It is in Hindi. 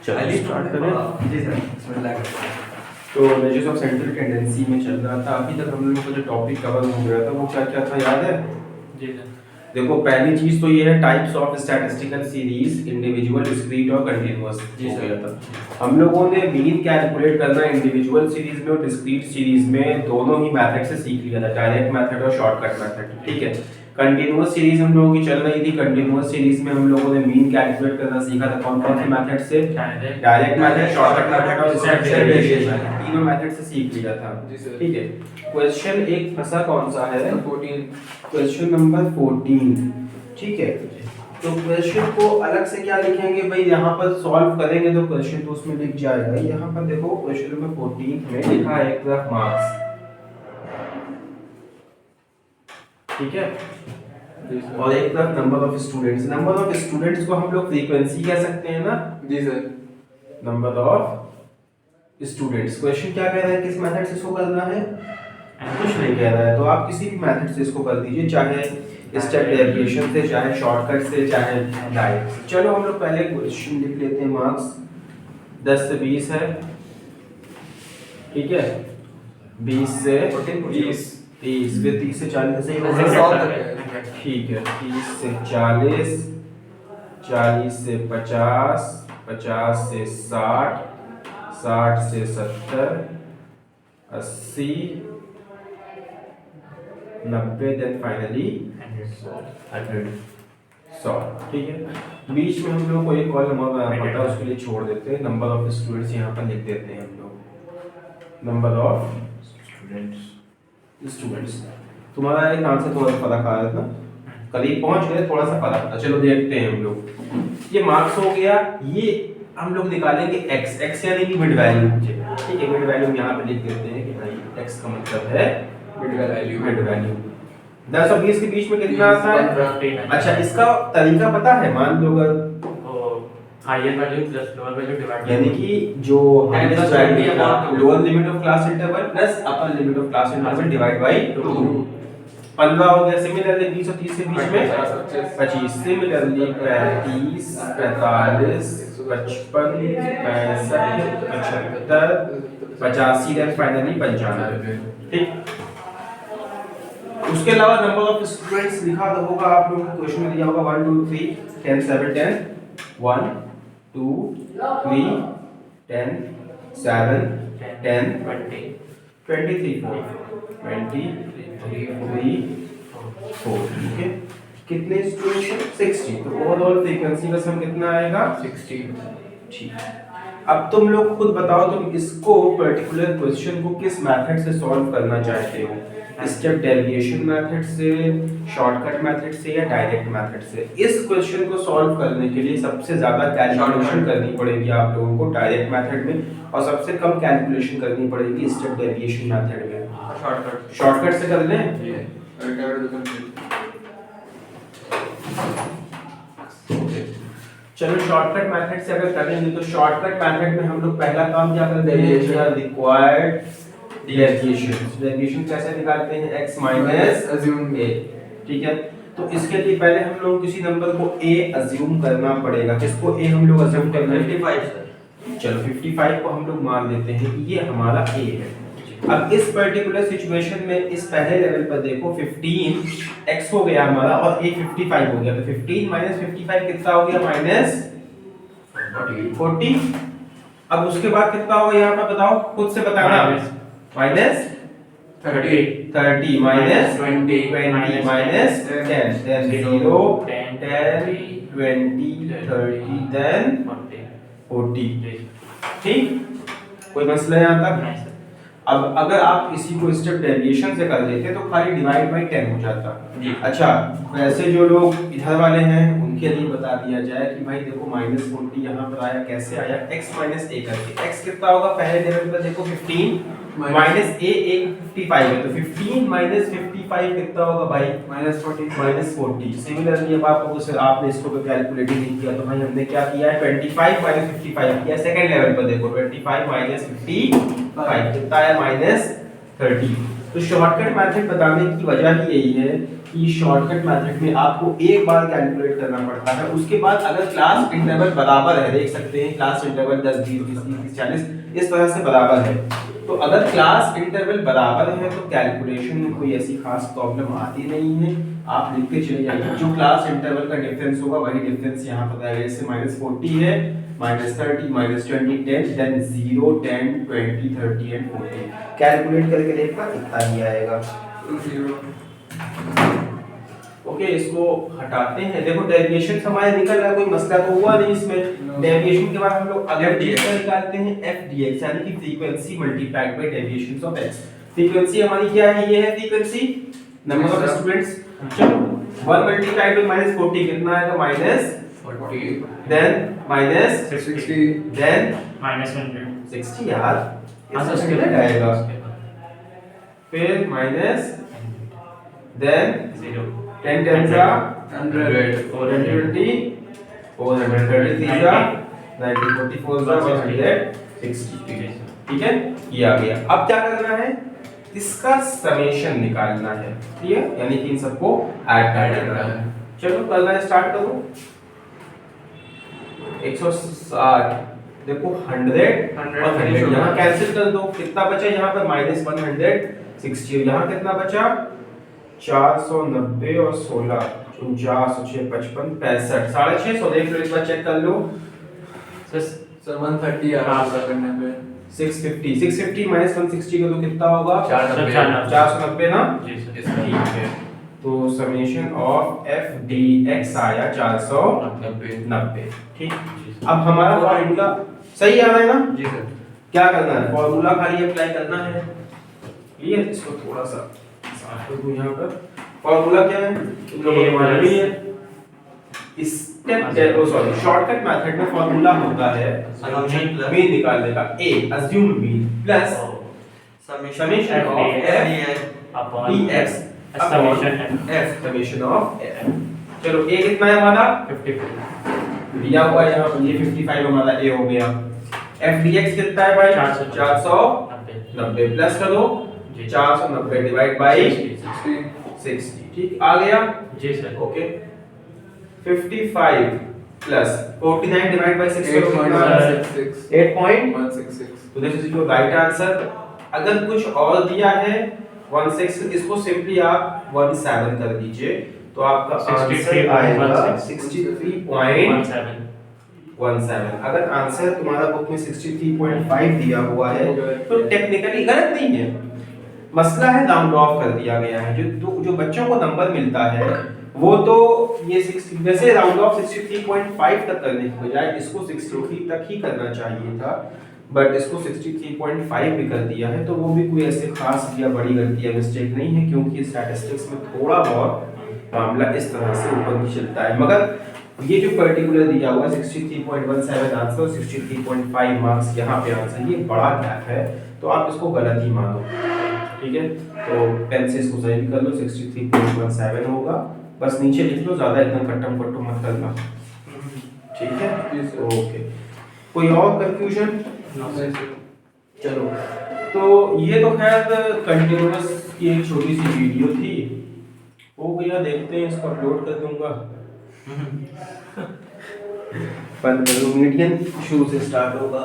चलिए स्टार्ट करें। जी सर, बिस्मिल्लाह। तो मेजर्स ऑफ सेंट्रल टेंडेंसी में चल रहा था, अभी तक हम लोगों का जो टॉपिक कवर हो गया था वो क्या क्या था याद है? जी सर। देखो पहली चीज तो ये है types of statistical series, individual, discrete और कंटीन्यूअस जी हो सर। गया था। हम लोगों ने मीन कैलकुलेट करना इंडिविजुअल सीरीज में और डिस्क्रीट सीरीज में दोनों ही मेथड से सीख लिया था, डायरेक्ट मेथड और शॉर्टकट मेथड, ठीक है। कंटीन्यूअस सीरीज हम लोगों की चल रही थी, कंटीन्यूअस सीरीज में हम लोगों ने मीन कैलकुलेट करना सीखा था कौन कौन से मेथड से? डायरेक्ट मेथड, शॉर्टकट मेथड और स्टेप डेरिवेशन मेथड, तीनों मेथड से सीख लिया था, ठीक है। क्वेश्चन एक फंसा कौन सा है? 14, क्वेश्चन नंबर 14, ठीक है। तो क्वेश्चन को अलग से क्या लिखेंगे भाई, यहाँ पर सॉल्व करेंगे तो क्वेश्चन तो उसमें लिख जाएगा। यहाँ पर देखो क्वेश्चन नंबर 14 में लिखा है एक तरफ मार्क्स, ठीक है, और एक तरफ number of students. Number of students को हम लोग फ्रीक्वेंसी कह सकते हैं ना? जी sir. Number of students. Question क्या कह रहा है, किस मेथड से इसको करना है? कुछ नहीं कह रहा है, तो आप किसी भी मेथड से इसको कर दीजिए, चाहे स्टेप डेरिवेशन से, चाहे शॉर्टकट से, चाहे डायरेक्ट। चलो हम लोग पहले क्वेश्चन लिख लेते हैं। मार्क्स 10 से 20 है, ठीक है, 20 से 20, 30, फिर 30 से 40 ऐसे ही होगा, ठीक है। 30 से 40, 40 से 50, 50 से 60, 60 से 70, 80, 90, देन फाइनली 100, ठीक है। बीच में हम लोग को एक कॉलम और बनाना पड़ता है, उसके लिए छोड़ देते हैं। नंबर ऑफ स्टूडेंट्स यहाँ पर लिख देते हैं हम लोग, नंबर ऑफ स्टूडेंट्स। तुम्हारा एक आंसर थोड़ा सा फर्क आ रहा था, करीब पहुंच गए, थोड़ा सा फर्क था। चलो देखते हैं हम लोग। ये मार्क्स हो गया, ये हम लोग निकालेंगे x, x यानी कि मिड वैल्यू, ठीक है। मिड वैल्यू यहाँ पे लिख देते हैं कि भाई x का मतलब है मिड वैल्यू। मिड वैल्यू 10 और 20 के बीच में कितना आता है? अच्छा, इसका तरीका पता है? मान लो अगर higher value plus lower value divide, यानी कि जो highest value lower limit of class interval plus upper limit of class interval divide by 2। 15 हो गया। सिमिलरली 20 और 30 के बीच में 25, सिमिलरली 35, 45, 55, 65, 75, 85 एंड फाइनली 95, ठीक। उसके अलावा नंबर ऑफ स्टूडेंट्स लिखा होगा आप लोगों को, क्वेश्चन में दिया होगा 1 2 3 10 7 10, 1 2 3 10 7 10 20 23 4, ठीक है। कितने स्टूडेंट्स? 60। तो ओवरऑल फ्रीक्वेंसी का सम कितना आएगा? 60, ठीक। अब तुम लोग खुद बताओ, तुम इसको पर्टिकुलर क्वेश्चन को किस मेथड से सॉल्व करना चाहते हो? स्टेप डेरिवेशन मेथड से, शॉर्टकट मेथड से, या डायरेक्ट मेथड से? इस क्वेश्चन को सॉल्व करने के लिए सबसे ज्यादा कैलकुलेशन करनी पड़ेगी आप लोगों को डायरेक्ट मेथड में, और सबसे कम कैलकुलेशन करनी पड़ेगी स्टेप डेरिवेशन मेथड में। शॉर्टकट से कर लें। चलो शॉर्टकट मेथड से अगर करेंगे तो शॉर्टकट मेथड में हम लोग पहला काम क्या करते हैं? Required derivation. डेरिवेशन कैसे निकालते हैं? x माइनस अज्यूम a, ठीक है। तो इसके लिए पहले हम लोग किसी नंबर को a अज्यूम करना पड़ेगा। किसको a हम लोग अज्यूम करना है? 55 सर। चलो 55 को हम लोग मान लेते हैं, ये हमारा a है। अब इस पर्टिकुलर सिचुएशन में इस पहले लेवल पर देखो 15 x हो गया हमारा और a 55 हो गया, तो 15 माइनस 55 कितना हो गया? माइनस 40। अब उसके बाद कितना होगा यहाँ पर बताओ, खुद से बताना। Minus 30 minus 20 minus 10, then 0 10 20 30 then 40, ठीक। कोई मसला है यहाँ तक? अब अगर आप इसी को स्टेप डेरिवेशन से कर लेते तो खाली डिवाइड बाय 10 हो जाता। अच्छा, वैसे जो लोग इधर वाले हैं उनके लिए बता दिया जाए कि भाई देखो -40 यहाँ पर आया, कैसे आया? x माइनस a करके। x कितना होगा पहले लेवल पर? देखो 15 माइनस a 55 है, तो 15 माइनस 55 कितना होगा भाई? -40। सिमिलरली अब आपने इसको कैलकुलेट नहीं किया तो भाई हमने क्या किया है? 25 माइनस 55 किया। सेकंड लेवल पर देखो 25 माइनस 55 कितना है? -30। तो शॉर्टकट मेथड बताने की वजह ही यही है कि शॉर्टकट मेथड में आपको एक बार कैलकुलेट करना पड़ता है, उसके बाद अगर क्लास इंटरवल बराबर है, देख सकते हैं क्लास इंटरवल 10 20 30 30 40 इस तरह से बराबर है, तो अगर क्लास इंटरवल बराबर है तो कैलकुलेशन में कोई ऐसी खास प्रॉब्लम आती नहीं है। आप लिख के चले जाइए, जो क्लास इंटरवल का डिफरेंस होगा वही डिफरेंस यहाँ पर आएगा। जैसे -40 है, -30, -20, 10, देन 0, 10, 20, 30 एंड 40। कैलकुलेट करके देखना इतना ही आएगा। 0 ओके, इसको हटाते हैं। देखो डेविएशन हमारे निकल रहा है, कोई मसला तो हुआ नहीं इसमें। डेविएशन के बाद हम लोग अगले चीज का निकालते हैं fdx, यानी कि frequency multiplied by deviations of x। Frequency हमारी क्या है, ये है फ्रीक्वेंसी, नंबर ऑफ स्टूडेंट्स। चलो 1 मल्टीप्लाइड बाय -40 कितना आएगा,40 देन माइनस -60 देन -100 60 यार, हाँ इससे उसके मिनट आएगा, फिर माइनस देन 0 10 10 जा 100 420 433 जा 90 44 जा 160। ठीक है, ये आ गया। अब क्या करना है, इसका समेशन निकालना है, ठीक है, यानी कि इन सबको ऐड कर देना है। चलो करना स्टार्ट करो। 160 देखो 100 और 100 यहाँ कैंसिल कर दो, कितना बचा यहाँ पर -160, यहाँ कितना बचा 490 और 16 49 6 55 65 650। देख लो, एक बार चेक कर लो। सर 130 आ रहा है करने पे 650 माइनस 160 करो, कितना होगा 490 ना। जी सर। ठीक है, तो summation of F D x आया 490। ठीक, अब हमारा फॉर्मूला सही आ रहा है ना। जी सर। क्या करना है, फॉर्मूला खाली अप्लाई करना है। क्लियर, इसको थोड़ा सा साफ कर दूं। यहाँ पर फॉर्मूला क्या है, तुम लोगों को मालूम ही है। स्टेप सॉरी शॉर्टकट मेथड में फॉर्मूला होता है मीन निकालने का, a assume mean plus summation of F upon dx summation f summation of f। चलो a कितना है हमारा 55 दिया हुआ है यहाँ पर, ये 55 हमारा a हो गया। f dx कितना है भाई 490 प्लस करो 490 डिवाइड बाय 60। ठीक, आ गया जी sir. Okay, 55 plus 49 divide by 6 करो कितना 8.166। तो this is your right answer. अगर कुछ और दिया है 16, इसको सिंपली आप 17 कर दीजिए, तो आपका आंसर आएगा 63.17। अगर आंसर तुम्हारा बुक में 63.5 दिया हुआ है तो टेक्निकली गलत नहीं है, मसला है राउंड ऑफ कर दिया गया है। जो बच्चों को नंबर मिलता है वो तो ये 60 वैसे राउंड ऑफ 63.5 तक करने की बजाय इसको 63 तक ही करना चाहिए था, बट इसको 63.5 भी कर दिया है, तो वो भी कोई ऐसे खास या बड़ी गलती या मिस्टेक नहीं है, क्योंकि स्टैटिस्टिक्स में थोड़ा बहुत मामला इस तरह से ऊपर नहीं चलता है। मगर ये जो पर्टिकुलर दिया हुआ 63.17 आंसर, 63.5 मार्क्स यहाँ पे आंसर, ये बड़ा गैप है, तो आप इसको गलत ही मानो। ठीक है, तो पेन से इसको सही भी कर लो, 63.17 होगा। बस नीचे लिख लो, ज्यादा एकदम कट्टम कट्टू मत करना। ठीक है, ओके। कोई और कंफ्यूजन? चलो, तो ये तो खैर कंटिन्यूअस की एक छोटी सी वीडियो थी, हो गया। देखते हैं, इसको अपलोड कर दूंगा। पर मीडियन शुरू से स्टार्ट होगा।